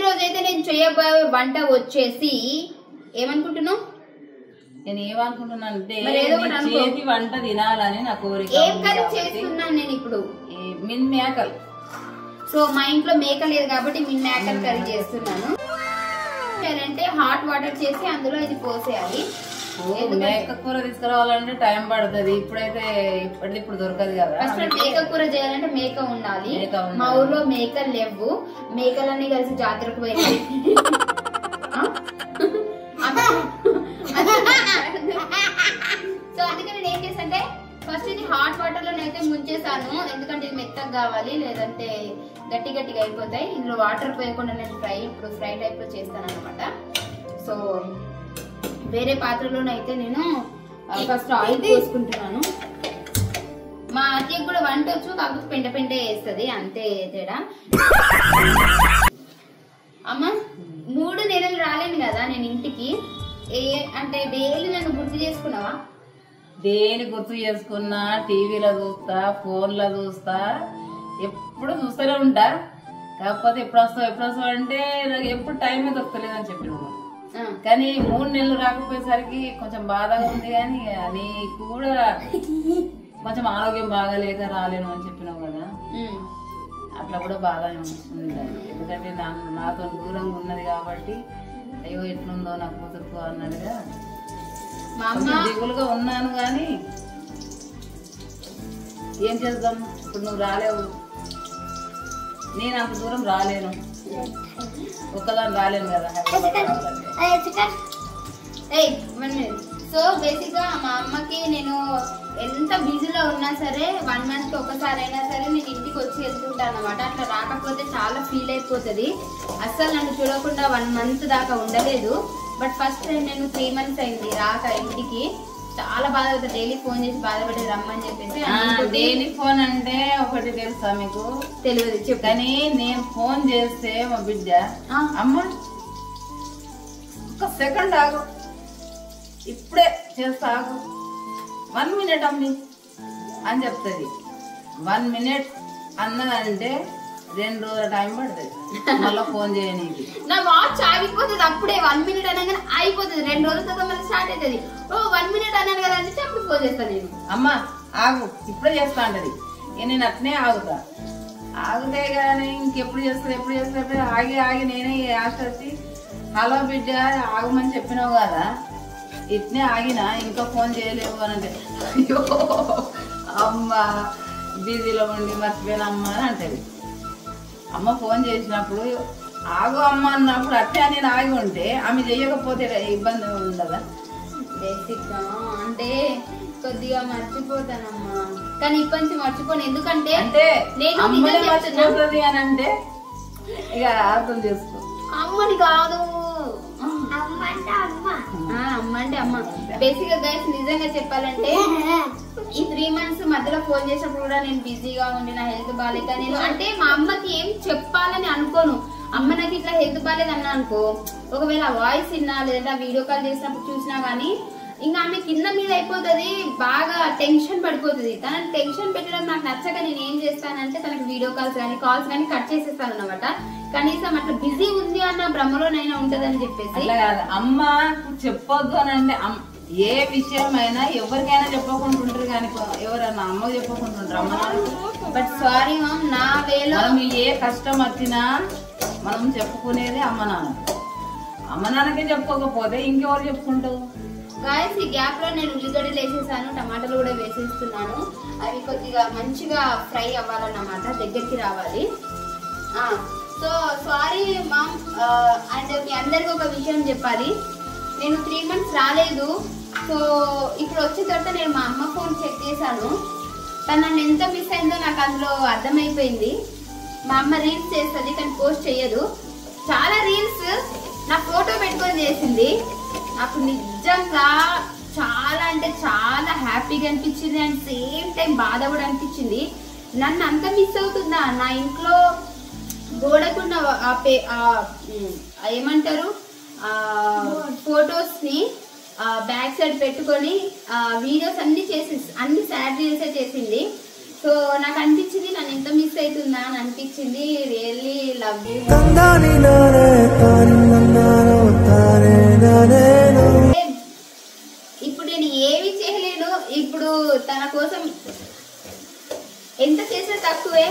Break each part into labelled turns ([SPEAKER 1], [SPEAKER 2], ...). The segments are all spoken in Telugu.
[SPEAKER 1] రోజు అయితే నేను చేయబోయే వంట వచ్చేసి ఏమనుకుంటున్నావు?
[SPEAKER 2] నేను ఏమనుకుంటున్నా అంటే చేతి వంట తినాలని నా కోరిక.
[SPEAKER 1] ఏం కర్రీ చేస్తున్నాను నేను ఇప్పుడు?
[SPEAKER 2] మిన్ మేకలు.
[SPEAKER 1] సో మా ఇంట్లో మేక లేదు కాబట్టి మిన్ మేకలు కర్రీ చేస్తున్నాను. అంటే హాట్ వాటర్ చేసి అందులో ఇది పోసేయాలి.
[SPEAKER 2] మేక కూర తీసుకురావాలంటే టైం పడుతుంది. ఇప్పుడైతే ఇప్పుడు దొరకదు కదా.
[SPEAKER 1] ఫస్ట్ మేక కూర చేయాలంటే మేక ఉండాలి. మా ఊర్లో మేకలు లేవు. మేకలన్నీ కలిసి జాతరకు పోయినాయి. సో అందుకే నేను ఏం చేసానంటే ఫస్ట్ ఇది హాట్ వాటర్ లో అయితే ముంచేసాను. ఎందుకంటే ఇది మెత్తగా కావాలి, లేదంటే గట్టి గట్టిగా అయిపోతాయి. ఇందులో వాటర్ పోయకుండా నేను ఇప్పుడు ఫ్రై టైప్ లో చేస్తాను అనమాట. సో వేరే పాత్రలోనైతే నేను ఫస్ట్ ఆయిల్ పోసుకుంటున్నాను. మా అత్తయ్యకు కూడా వంట వచ్చు, కాకపోతే పెంట పెంట వేస్తుంది, అంతే తేడా. అమ్మ 3 నెలలు రాలేను కదా నేను ఇంటికి. అంటే డైలీ నన్ను గుర్తు చేసుకున్నావా?
[SPEAKER 2] దేని గుర్తు చేసుకున్నా టీవీలో చూస్తా, ఫోన్లో చూస్తా, ఎప్పుడు చూస్తూనే ఉంటా. కాకపోతే ఎప్పుడు వస్తావు అంటే నాకు ఎప్పుడు టైమే దొరకలేదని చెప్పినావు. కానీ 3 నెలలు రాకపోయేసరికి కొంచెం బాధగా ఉంది. కానీ నీకు కూడా కొంచెం ఆరోగ్యం బాగాలేక రాలేను అని చెప్పినావు కదా, అట్లా కూడా బాధ ఉంది. ఎందుకంటే నాతో దూరంగా ఉన్నది కాబట్టి అయ్యో ఎట్లుందో నా కూతురుకో అన్నట్టుగా దిగులుగా ఉన్నాను. కానీ ఏం చేద్దాం, ఇప్పుడు నువ్వు రాలేవు, నేను అంత దూరం రాలేను, ఒక్కదాన్ని రాలేను కదా.
[SPEAKER 1] సో బేసిక్ గా మా అమ్మకి నేను ఎంత బిజీలో ఉన్నా సరే 1 మంత్ కి ఒకసారి అయినా సరే నేను ఇంటికి వచ్చి వెళ్తుంటాను అనమాట. అట్లా రాకపోతే చాలా ఫీల్ అయిపోతుంది. అస్సలు నన్ను చూడకుండా 1 మంత్ దాకా ఉండలేదు. బట్ ఫస్ట్ టైం నేను 3 మంత్స్ అయింది రాక ఇంటికి. చాలా బాధపడుతుంది. డైలీ ఫోన్ చేసి బాధపడి రమ్మని చెప్పేసి.
[SPEAKER 2] డైలీ ఫోన్ అంటే ఒకటి తెలుసా మీకు?
[SPEAKER 1] తెలియదు చెప్పు.
[SPEAKER 2] కానీ నేను ఫోన్ చేస్తే మా బిడ్డ అమ్మ ఒక సెకండ్ ఆగు, ఇప్పుడే చేస్తా, ఆగు 1 మినిట్ అమ్మి అని చెప్తుంది. 1 మినిట్ అన్నదంటే 2 రోజుల టైం పడుతుంది మళ్ళీ ఫోన్ చేయనీకి.
[SPEAKER 1] నా వాచ్ ఆగిపోతుంది అప్పుడే. 1 మినిట్ అనగానే అయిపోతుంది. 2 రోజుల తర్వాత మళ్ళీ స్టార్ట్ అవుతుంది. 1 మినిట్ అన్నాను కదా అంటే అప్పుడు ఫోన్ చేస్తాను నేను.
[SPEAKER 2] అమ్మ ఆగు, ఇప్పుడే చేస్తా అంటది. నేను అట్నే ఆగుతా. ఆగితే కానీ ఇంకెప్పుడు చేస్తుంది ఆగి నేనే ఆశ వచ్చి హలో బిడ్డ ఆగమని చెప్పినావు కదా, ఇట్నే ఆగినా ఇంకా ఫోన్ చేయలేవు అని అంటే అయ్యో అమ్మ బిజీలో ఉండి మర్చిపోయినమ్మా అని అంటది. అమ్మ ఫోన్ చేసినప్పుడు ఆగు అమ్మ అన్నప్పుడు అట్టే నేను ఆగి ఉంటే ఆమె చెయ్యకపోతే ఇబ్బంది ఉండదా?
[SPEAKER 1] బేసిక్ గా అంటే కొద్దిగా మర్చిపోతానమ్మా, కానీ ఇప్పటి నుంచి మర్చిపోను. ఎందుకంటే నేను
[SPEAKER 2] మర్చిపోతుంది అని అంటే ఇక అర్థం చేసుకో.
[SPEAKER 1] అమ్మని కాదు, అమ్మ అంటే అమ్మ. బేసిక్ గా గైస్ నిజంగా చెప్పాలంటే ఈ 3 మంత్స్ మధ్యలో ఫోన్ చేసినప్పుడు కూడా నేను బిజీగా ఉండి నా హెల్త్ బాగాలేక నేను అంటే మా అమ్మకి ఏం చెప్పాలని అనుకోను. అమ్మ నాకు ఇట్లా హెల్త్ బాగాలేదు అన్నా అనుకో, ఒకవేళ వాయిస్ విన్నా లేదా వీడియో కాల్ చేసినప్పుడు చూసినా గానీ ఇంకా ఆమె కింద మీద అయిపోతుంది, బాగా టెన్షన్ పడిపోతుంది. తనని టెన్షన్ పెట్టడం నాకు నచ్చక నేను ఏం చేస్తానంటే తనకి వీడియో కాల్స్ కానీ కట్ చేసేస్తాను అనమాట. కనీసం అట్లా బిజీ ఉంది అన్న భ్రమలోనైనా ఉంటదని చెప్పేసి.
[SPEAKER 2] అమ్మ చెప్పొద్దు అని అంటే ఏ విషయమైనా ఎవరికైనా చెప్పకుండా ఉంటారు, కానీ ఎవరన్నా అమ్మ చెప్పకుండా ఉంటారు అమ్మ నాన్న.
[SPEAKER 1] బట్ సారీ మామ్, నా వేలో
[SPEAKER 2] ఏ కష్టం వచ్చినా మనం చెప్పుకునేది అమ్మ నాన్న. అమ్మ నాన్నకే చెప్పుకోకపోతే ఇంకెవరు చెప్పుకుంటావు?
[SPEAKER 1] గాయస్ ఈ గ్యాప్ లో నేను ఉల్లిగడ్డలు వేసేసాను, టమాటాలు కూడా వేసేస్తున్నాను. అవి కొద్దిగా మంచిగా ఫ్రై అవ్వాలన్నమాట, దగ్గరికి రావాలి. So sorry ma'am. అండ్ మీ అందరికి ఒక విషయం చెప్పాలి, నేను 3 మంత్స్ రాలేదు. సో ఇప్పుడు వచ్చిన తర్వాత నేను మా అమ్మ ఫోన్ చెక్ చేశాను. తను నన్ను ఎంత మిస్ అయిందో నాకు అందులో అర్థమైపోయింది. మా అమ్మ రీల్స్ చేస్తుంది కానీ పోస్ట్ చేయదు. చాలా రీల్స్ నా ఫోటో పెట్టుకొని చేసింది. నాకు నిజంగా చాలా అంటే చాలా హ్యాపీగా అనిపించింది అండ్ సేమ్ టైం బాధ కూడా అనిపించింది. నన్ను అంత మిస్ అవుతుందా? నా ఇంట్లో గోడకున్న ఏమంటారు ఫొటోస్ ని బ్యాక్ సైడ్ పెట్టుకొని వీడియోస్ అన్ని సాడ్ రీల్సే చేసింది. సో నాకు అనిపించింది నన్ను ఎంత మిస్ అవుతుందా అని అనిపించింది. Really love you. తన కోసం ఎంత చేసినా తక్కువే.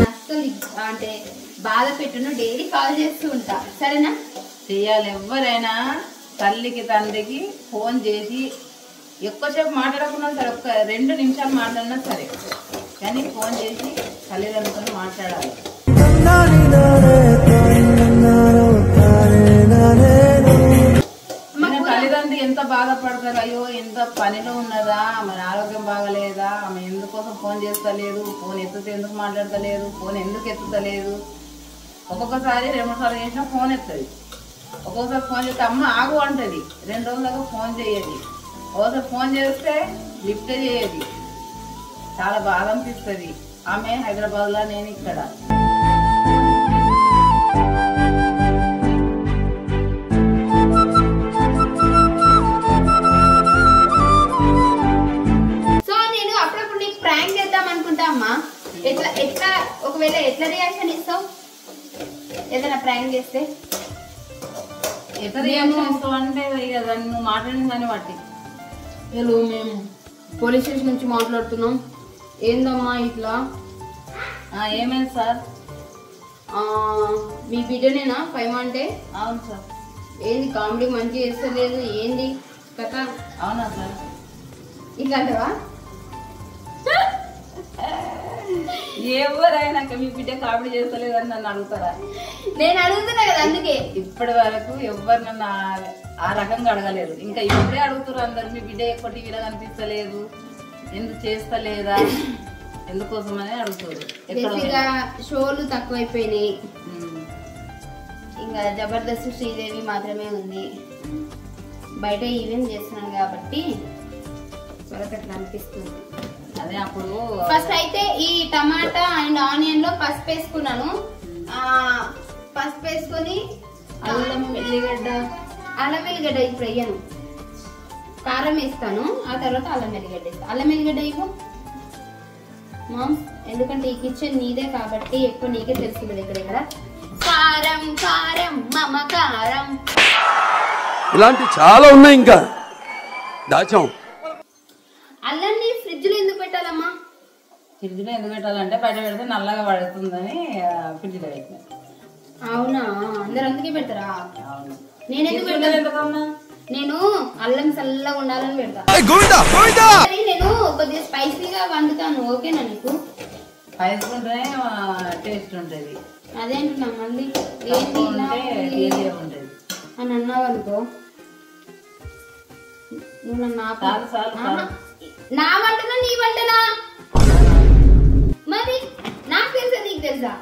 [SPEAKER 1] అస్సలు అంటే బాధ పెట్టును, డైలీ కాల్ చేస్తూ ఉంటా. సరేనా?
[SPEAKER 2] చెయ్యాలి. ఎవరైనా తల్లికి తండ్రికి ఫోన్ చేసి ఎక్కువసేపు మాట్లాడకుండా సరే, ఒక్క 2 నిమిషాలు మాట్లాడినా సరే, కానీ ఫోన్ చేసి తల్లిదండ్రులతో మాట్లాడాలి. తల్లిదండ్రులు ఎంత బాధపడతారు, అయ్యో ఎంత పనిలో ఉన్నదా, మన ఆరోగ్యం బాగలేదా, ఆమె ఎందుకోసం ఫోన్ చేస్తలేదు, ఫోన్ ఎత్తుతే ఎందుకు మాట్లాడతలేదు, ఫోన్ ఎందుకు ఎత్తుతలేదు. ఒక్కొక్కసారి 2-3 సార్లు చేసినా ఫోన్ ఎత్తది. ఒక్కొక్కసారి ఫోన్ చేస్తే అమ్మ ఆగు అంటది, 2 రోజుల దాకా ఫోన్ చేయది. ఒకసారి ఫోన్ చేస్తే లిఫ్ట్ చేయది. చాలా బాధ అనిపిస్తుంది. ఆమె హైదరాబాద్లో, నేను ఇక్కడ.
[SPEAKER 1] సో నేను అప్పుడప్పుడు నీకు ప్రాంక్ చేద్దాం అనుకుంటా అమ్మా. ఎట్లా ఒకవేళ ఎట్లా రియాక్షన్ ఇస్తావు ఏదైనా ప్రాంక్ చేస్తే?
[SPEAKER 2] ఎట్లా రియాక్షన్ ఇస్తావు అంటే ఇక దాన్ని నువ్వు మాట్లాడిన దాన్ని బట్టి.
[SPEAKER 1] హలో, మేము పోలీస్ స్టేషన్ నుంచి మాట్లాడుతున్నాం. ఏందమ్మా ఇట్లా?
[SPEAKER 2] ఏమైంది సార్?
[SPEAKER 1] మీ బిడ్డనేనా పైమ అంటే?
[SPEAKER 2] అవును సార్.
[SPEAKER 1] ఏంది కామెడీ మంచిగా చేస్తలేదు, ఏంది కథ?
[SPEAKER 2] అవునా సార్?
[SPEAKER 1] ఇట్లాంటివా?
[SPEAKER 2] ఎవరైనా మీ బిడ్డ కామెడీ చేస్తలేదని నన్ను అడుగుతారా?
[SPEAKER 1] నేను అడుగుతున్నా కదా, అందుకే.
[SPEAKER 2] ఇప్పటి వరకు ఎవరు నన్ను ఆ రకంగా అడగలేదు. ఇంకా ఇప్పుడే అడుగుతారు అందరు, మీ బిడ్డ ఎక్కువ టీవీలో కనిపిస్తలేదు, ఎందుకు చేస్తలేదా, ఎందుకోసమని అడుగుతారు.
[SPEAKER 1] షోలు తక్కువైపోయినాయి. ఇంకా జబర్దస్త్ శ్రీదేవి మాత్రమే ఉంది. బయట ఈవెంట్ చేస్తున్నాను కాబట్టి త్వరగా అట్లా అనిపిస్తుంది.
[SPEAKER 2] అదే అప్పుడు
[SPEAKER 1] ఫస్ట్ అయితే ఈ టమాటా అండ్ ఆనియన్ లో పసుపు వేసుకున్నాను. పసుపు వేసుకొని
[SPEAKER 2] అల్లం ఎల్లిగడ్డ
[SPEAKER 1] ఇప్పుడు వేయను, కారం వేస్తాను. ఆ తర్వాత అల్లం ఎల్లిగడ్డ వేస్తాను. అల్లం ఎల్లిగడ్డ ఇవ్వు మామ్, ఎందుకంటే ఈ కిచెన్ నీదే కాబట్టి ఎక్కువ నీకే తెలుస్తుంది. ఇక్కడ కారం కారం మమకారం
[SPEAKER 3] ఇలాంటి చాలా ఉన్నాయి, ఇంకా దాచాం.
[SPEAKER 1] అల్లాన్ని ఫ్రిడ్జ్ లో ఎందుకు పెట్టాలమ్మా?
[SPEAKER 2] ఫ్రిడ్జ్ లో ఎందుకు పెట్టాలంటే బయట పెడితే నల్లగా పడుతుందని ఫ్రిడ్జ్ లో పెట్టినా.
[SPEAKER 1] అవునా? అందరు అందుకే పెడతారా?
[SPEAKER 2] అవును.
[SPEAKER 1] నేను ఎందుకు పెడతాను? నేను అల్లం చల్లగా ఉండాలని పెడతా. నేను కొద్దిగా స్పైసీగా వండుతాను. ఓకేనా నీకు?
[SPEAKER 2] స్పైసీ ఉంటేనే టేస్ట్ ఉంటుంది.
[SPEAKER 1] అదేంటున్నా మళ్ళీ
[SPEAKER 2] ఉంటుంది
[SPEAKER 1] అని అన్నావు అనుకో, నువ్వు నన్ను నా వంటనా నీ వంటనా? మరి నాకు తెలుసా నీకు తెలుసా?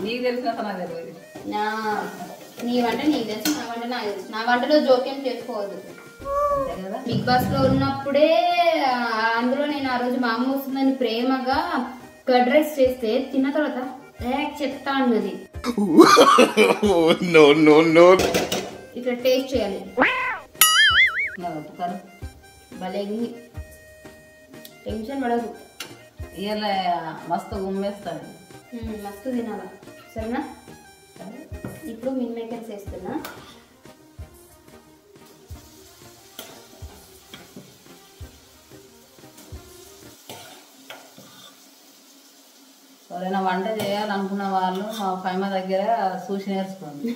[SPEAKER 2] నీకు తెలిసిన నాకు తెలియదు.
[SPEAKER 1] నీ వంట నీకు తెలుసు, నా వంట నాకు తెలుసు. నా వంటలో జోక్యం చేసుకోవద్దు. బిగ్ బాస్ లో ఉన్నప్పుడే అందులో నేను ఆ రోజు మా అమ్మ వస్తుందని ప్రేమగా కర్డ్ రైస్ చేస్తే తిన్న తర్వాత చెప్తా అన్నది. ఇట్లా టేస్ట్ చేయాలి. భలే టెన్షన్ పడదు.
[SPEAKER 2] ఇలా మస్తు గుమ్మేస్తాను,
[SPEAKER 1] మస్తు తినాలా. సరేనా? ఇప్పుడు మిల్ మేకర్స్ వేస్తున్నా.
[SPEAKER 2] ఎవరైనా వంట చేయాలనుకున్న వాళ్ళు మా పైమ దగ్గర చూసి నేర్చుకోండి.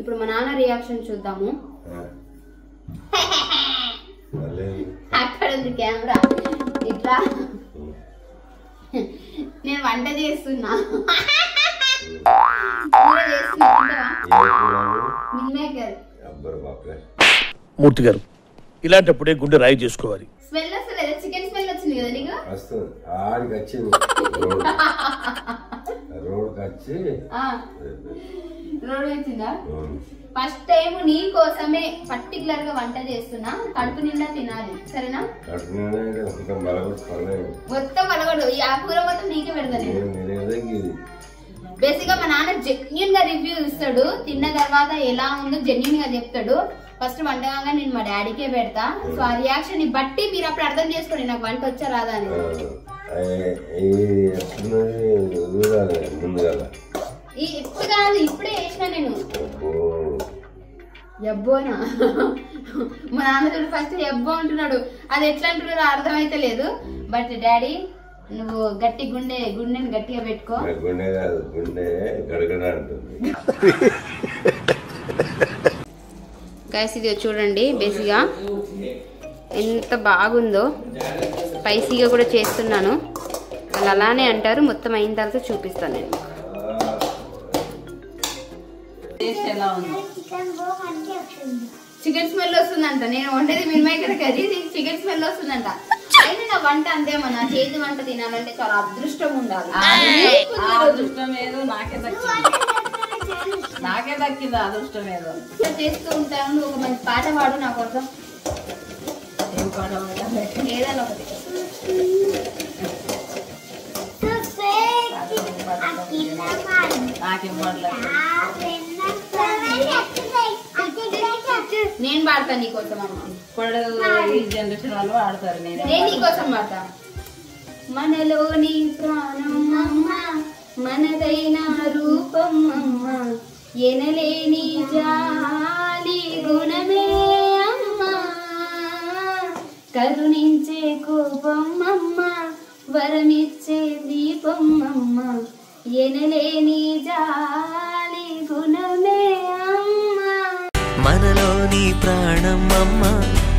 [SPEAKER 1] ఇప్పుడు మా నాన్న రియాక్షన్ చూద్దాము. అక్కడ ఉంది కెమెరా. ఇట్లా నేను వంట చేస్తున్నా.
[SPEAKER 4] మూర్తి గారు, ఇలాంటప్పుడే గుండె రాయి చేసుకోవాలి.
[SPEAKER 1] స్మెల్ వస్తలేదా? చికెన్ స్మెల్ వచ్చింది కదా నీకు? రోడ్ వచ్చిందా? ఫస్ట్ టైం నీ కోసమే పర్టికులర్ గా వంట చేస్తున్నా. కడుపు నిండా తినాలి. సరేనా? మొత్తం పలగడు. ఈ ఆకుకూర మొత్తం నీకే పెడతాను. బేసిక్ గా మా నాన్న జెన్యున్ గా రివ్యూ ఇస్తాడు. తిన్న తర్వాత ఎలా ఉందో జెన్యున్ గా చెప్తాడు. ఫస్ట్ వంటగా నేను మా డాడీకే పెడతా. సో ఆ రియాక్షన్ ని బట్టి మీరు అప్పుడు అర్థం చేసుకోండి నాకు వంట వచ్చా రాదా అని. ఇప్పుడు కాదు, ఇప్పుడే వేసిన నేను. ఎబ్బోనా మా నాన్న చూడు ఫస్ట్ ఎబ్బో అంటున్నాడు, అది ఎట్లా అంటున్నారో అర్థమైతే లేదు. బట్ డాడీ నువ్వు గట్టి గుండెని గట్టిగా పెట్టుకో.
[SPEAKER 5] గుండె కాదు, గుండె గడగడ అంటుంది.
[SPEAKER 1] గైస్ ఇది చూడండి బేసిక్గా ఎంత బాగుందో, స్పైసీగా కూడా చేస్తున్నాను. వాళ్ళు అలానే అంటారు, మొత్తం అయిన తర్వాత చూపిస్తాను నేను.
[SPEAKER 2] ఎలా ఉందో
[SPEAKER 1] చికెన్ స్మెల్ వస్తుందంట, నేను వండేది మిల్మేకర్ కర్రీ, చికెన్ స్మెల్ వస్తుందంట. అయినా నా వంట అంతేమో, నా చేతి వంట తినాలంటే చాలా అదృష్టం ఉండాలి.
[SPEAKER 2] అదృష్టం ఏదో నాకే దక్కింది అదృష్టం ఏదో.
[SPEAKER 1] చేస్తూ ఉంటాను. ఒక మంచి పాట పాడు నా కోసం,
[SPEAKER 2] ఏం పాట పాడాలి?
[SPEAKER 1] ఏదైనా ఒకటి.
[SPEAKER 2] నాకేం పాడలేదు.
[SPEAKER 1] నేను పాడతాను నీకోసం అమ్మ.
[SPEAKER 2] ఇప్పుడు ఈ జనరేషన్ వాళ్ళు ఆడతారు.
[SPEAKER 1] నేను నీకోసం పాడతా. మనలోని ప్రాణం అమ్మ, మనదైన రూపం అమ్మ, ఎనలేని జాలి గుణమే అమ్మ, కరుణించే కోపం అమ్మ, వరమిచ్చే దీపం అమ్మ, ఎనలేని జాలి గుణమే అమ్మ.
[SPEAKER 6] మనలోని ప్రాణం అమ్మ,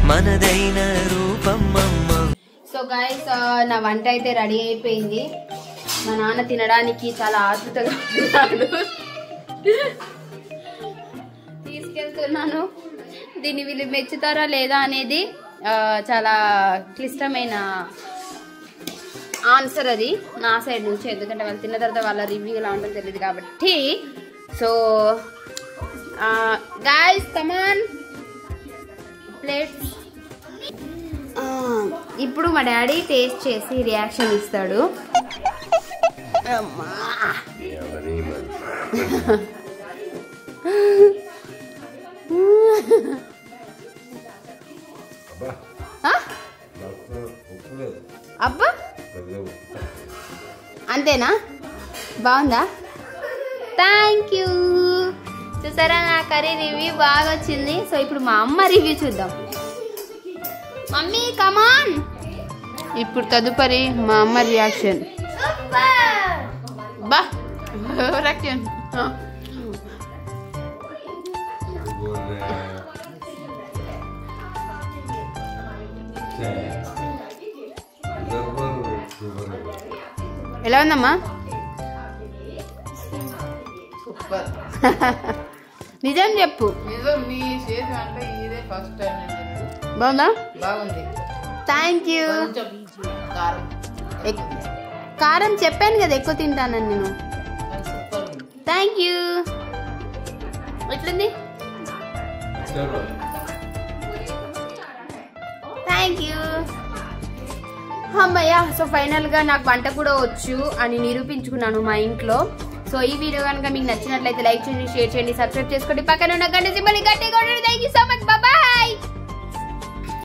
[SPEAKER 6] మనదైన రూపం అమ్మ.
[SPEAKER 1] సో గైస్ నా వంట అయితే రెడీ అయిపోయింది. మా నాన్న తినడానికి చాలా ఆతృతగా ఉన్నాడు. తీసుకెళ్తున్నాను. దీన్ని వీళ్ళు మెచ్చుతారా లేదా అనేది చాలా క్లిష్టమైన ఆన్సర్ అది నా సైడ్ నుంచి, ఎందుకంటే వాళ్ళు తిన్న తర్వాత వాళ్ళ రివ్యూ ఎలా ఉంటుందో తెలియదు కాబట్టి. So guys come on plates. ఇప్పుడు మా డాడీ టేస్ట్ చేసి రియాక్షన్ ఇస్తాడు. అబ్బా అంతేనా? బాగుందా? Thank you. చూసారా నా కర్రీ రివ్యూ బాగా వచ్చింది. సో ఇప్పుడు మా అమ్మ రివ్యూ చూద్దాం. మమ్మీ కమాన్. ఇప్పుడు తదుపరి మా అమ్మ రియాక్షన్. బా రియాక్షన్. ఎలా ఉందమ్మా?
[SPEAKER 2] సూపర్.
[SPEAKER 1] నిజం చెప్పు.
[SPEAKER 2] నిజం, నీ చేతి అంటే ఇదే ఫస్ట్ టైం.
[SPEAKER 1] బాగుందా?
[SPEAKER 2] బాగుంది.
[SPEAKER 1] Thank you.
[SPEAKER 2] కొంచెం కారం
[SPEAKER 1] కారం చెప్పాను కదా ఎక్కువ తింటానని నేను.
[SPEAKER 2] సూపర్.
[SPEAKER 1] Thank you. ఎట్లుంది? Thank you. అమ్మయ్య. సో ఫైనల్గా నాకు వంట కూడా వచ్చు అని నిరూపించుకున్నాను మా ఇంట్లో. సో ఈ వీడియో కనుక మీకు నచ్చినట్లయితే లైక్ చేయండి, షేర్ చేయండి, సబ్స్క్రైబ్ చేసుకోండి, పక్కన ఉన్న గంట సింబల్ గట్టిగా కొట్టండి. Thank you so much.